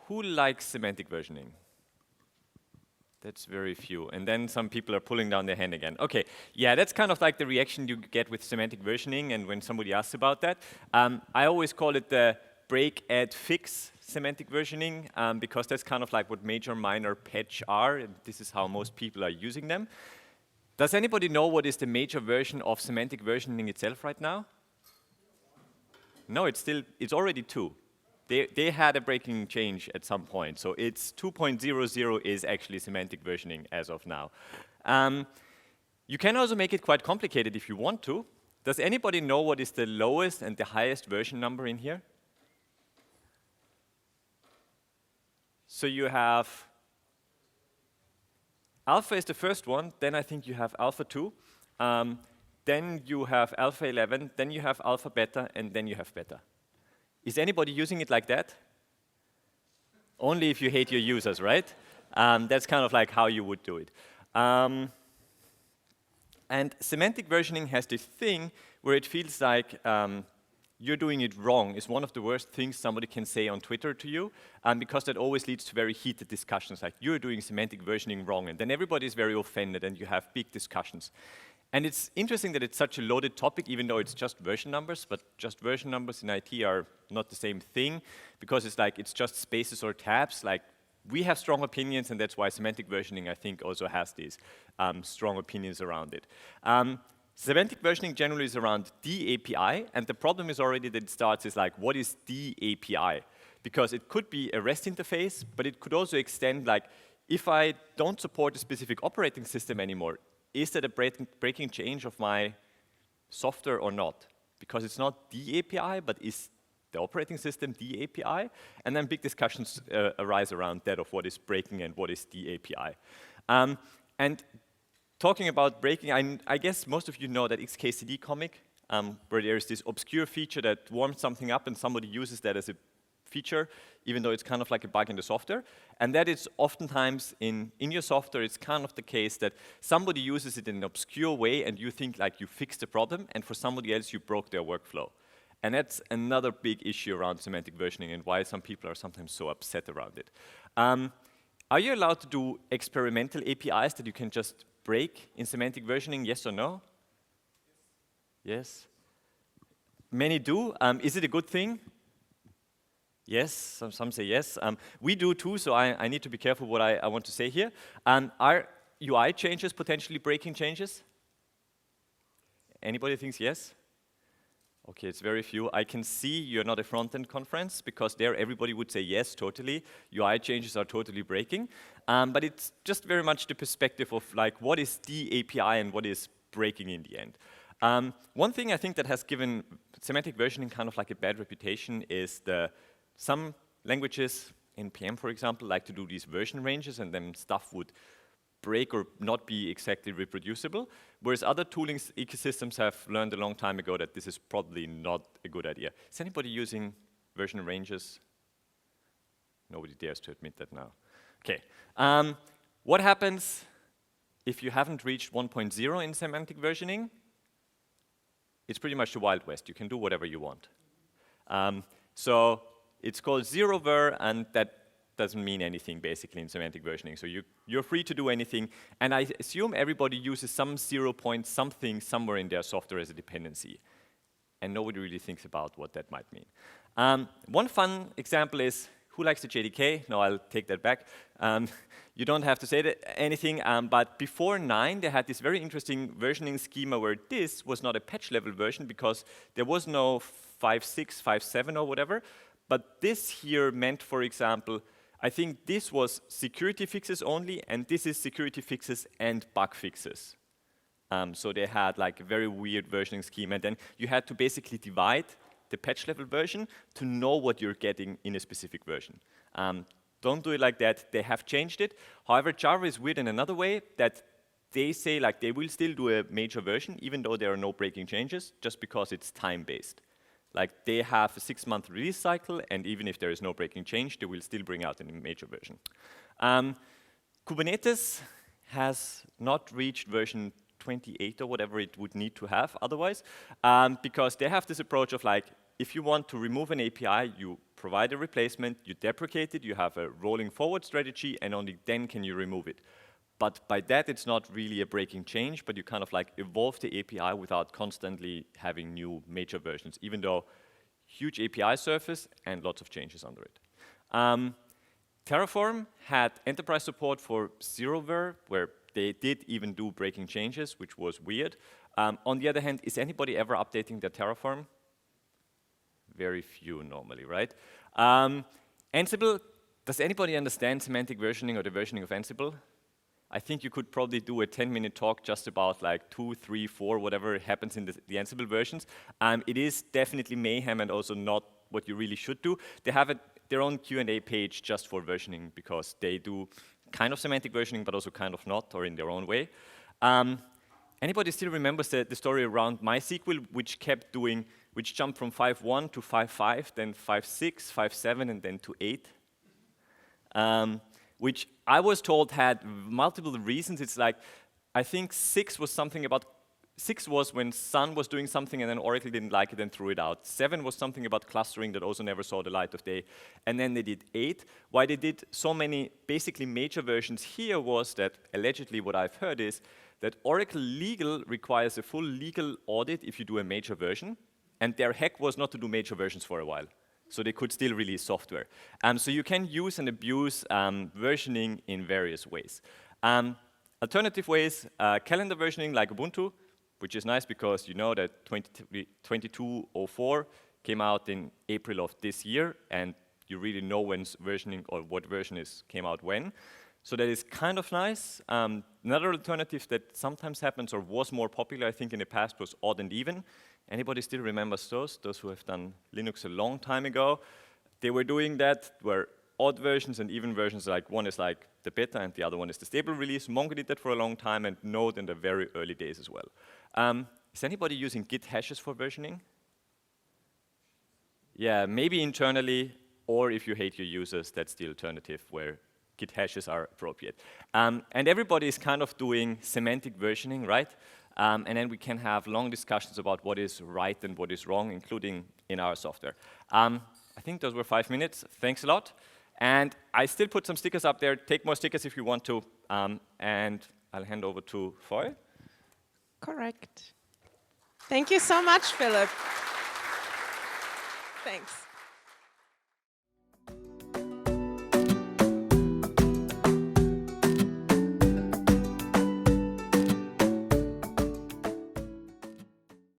who likes semantic versioning? That's very few. And then some people are pulling down their hand again. Okay, yeah, that's kind of like the reaction you get with semantic versioning, and when somebody asks about that. I always call it the break, add, fix semantic versioning, because that's kind of like what MAJOR.MINOR.PATCH are, and this is how most people are using them. Does anybody know what is the major version of semantic versioning itself right now? No, it's already 2. They had a breaking change at some point, so it's 2.00 is actually semantic versioning as of now. You can also make it quite complicated if you want to. Does anybody know what is the lowest and the highest version number in here? So you have alpha is the first one, then I think you have alpha 2, then you have alpha 11, then you have alpha beta, and then you have beta. Is anybody using it like that? Only if you hate your users, right? That's kind of like how you would do it. And semantic versioning has this thing where it feels like you're doing it wrong. Is one of the worst things somebody can say on Twitter to you, because that always leads to very heated discussions, like you're doing semantic versioning wrong, and then everybody is very offended and you have big discussions. And it's interesting that it's such a loaded topic, even though it's just version numbers, but just version numbers in IT are not the same thing, because it's just spaces or tabs. Like, we have strong opinions, and that's why semantic versioning, I think, also has these strong opinions around it. Semantic versioning generally is around the API, and the problem is already that it starts is like, what is the API? Because it could be a REST interface, but it could also extend, like, if I don't support a specific operating system anymore, is that a breaking change of my software or not? Because it's not the API, but is the operating system the API? And then big discussions arise around that of what is breaking and what is the API. And talking about breaking, I guess most of you know that XKCD comic, where there is this obscure feature that warms something up and somebody uses that as a feature, even though it's kind of like a bug in the software. And that is oftentimes in your software, it's kind of the case that somebody uses it in an obscure way and you think like you fixed the problem, and for somebody else you broke their workflow. And that's another big issue around semantic versioning and why some people are sometimes so upset around it. Are you allowed to do experimental APIs that you can just break in semantic versioning, yes or no? Yes. Many do. Is it a good thing? Yes, some say yes. We do too, so I need to be careful what I want to say here. Are UI changes potentially breaking changes? Anybody thinks yes? Okay, it's very few. I can see you're not a front-end conference, because there everybody would say yes, totally. UI changes are totally breaking. But it's just very much the perspective of like, what is the API and what is breaking in the end. One thing I think that has given semantic versioning kind of like a bad reputation is some languages, NPM for example, like to do these version ranges, and then stuff would break or not be exactly reproducible, whereas other tooling ecosystems have learned a long time ago that this is probably not a good idea. Is anybody using version ranges? Nobody dares to admit that now. Okay. What happens if you haven't reached 1.0 in semantic versioning? It's pretty much the Wild West. You can do whatever you want. So it's called SemVer, and that doesn't mean anything basically in semantic versioning. So you're free to do anything, and I assume everybody uses some 0 point something somewhere in their software as a dependency, and nobody really thinks about what that might mean. One fun example is, who likes the JDK? No, I'll take that back. You don't have to say anything, but before 9, they had this very interesting versioning schema where this was not a patch level version because there was no 5.6, 5.7 or whatever, but this here meant, for example, I think this was security fixes only, and this is security fixes and bug fixes. So they had like a very weird versioning scheme, and then you had to basically divide the patch level version to know what you're getting in a specific version. Don't do it like that. They have changed it. However, Java is weird in another way, that they say like they will still do a major version even though there are no breaking changes, just because it's time-based. Like they have a 6-month release cycle, and even if there is no breaking change, they will still bring out a major version. Kubernetes has not reached version 28 or whatever it would need to have otherwise, because they have this approach of like, if you want to remove an API, you provide a replacement, you deprecate it, you have a rolling forward strategy, and only then can you remove it. But by that, it's not really a breaking change, but you kind of like evolve the API without constantly having new major versions, even though huge API surface and lots of changes under it. Terraform had enterprise support for SemVer, where they did even do breaking changes, which was weird. On the other hand, is anybody ever updating their Terraform? Very few normally, right? Ansible, does anybody understand semantic versioning or the versioning of Ansible? I think you could probably do a 10-minute talk just about like 2, 3, 4, whatever happens in the Ansible versions. It is definitely mayhem and also not what you really should do. They have their own Q&A page just for versioning because they do kind of semantic versioning, but also kind of not, or in their own way. Anybody still remembers the story around MySQL, which jumped from 5.1 to 5.5, then 5.6, 5.7, and then to 8? Which I was told had multiple reasons. It's like, I think 6 was when Sun was doing something and then Oracle didn't like it and threw it out. 7 was something about clustering that also never saw the light of day. And then they did 8. Why they did so many basically major versions here was that allegedly what I've heard is that Oracle legal requires a full legal audit if you do a major version. And their hack was not to do major versions for a while. So they could still release software. So you can use and abuse versioning in various ways. Alternative ways, calendar versioning like Ubuntu, which is nice because you know that 22.04 came out in April of this year, and you really know when's versioning or what version came out when. So that is kind of nice. Another alternative that sometimes happens or was more popular, I think, in the past was odd and even. Anybody still remembers those? Those who have done Linux a long time ago. They were doing that, where odd versions and even versions, like one is like the beta and the other one is the stable release. Mongo did that for a long time, and Node in the very early days as well. Is anybody using Git hashes for versioning? Yeah, maybe internally, or if you hate your users, that's the alternative where Git hashes are appropriate. And everybody is kind of doing semantic versioning, right? And then we can have long discussions about what is right and what is wrong, including in our software. I think those were 5 minutes. Thanks a lot. And I still put some stickers up there. Take more stickers if you want to. And I'll hand over to Foy. Correct. Thank you so much, Philipp. Thanks.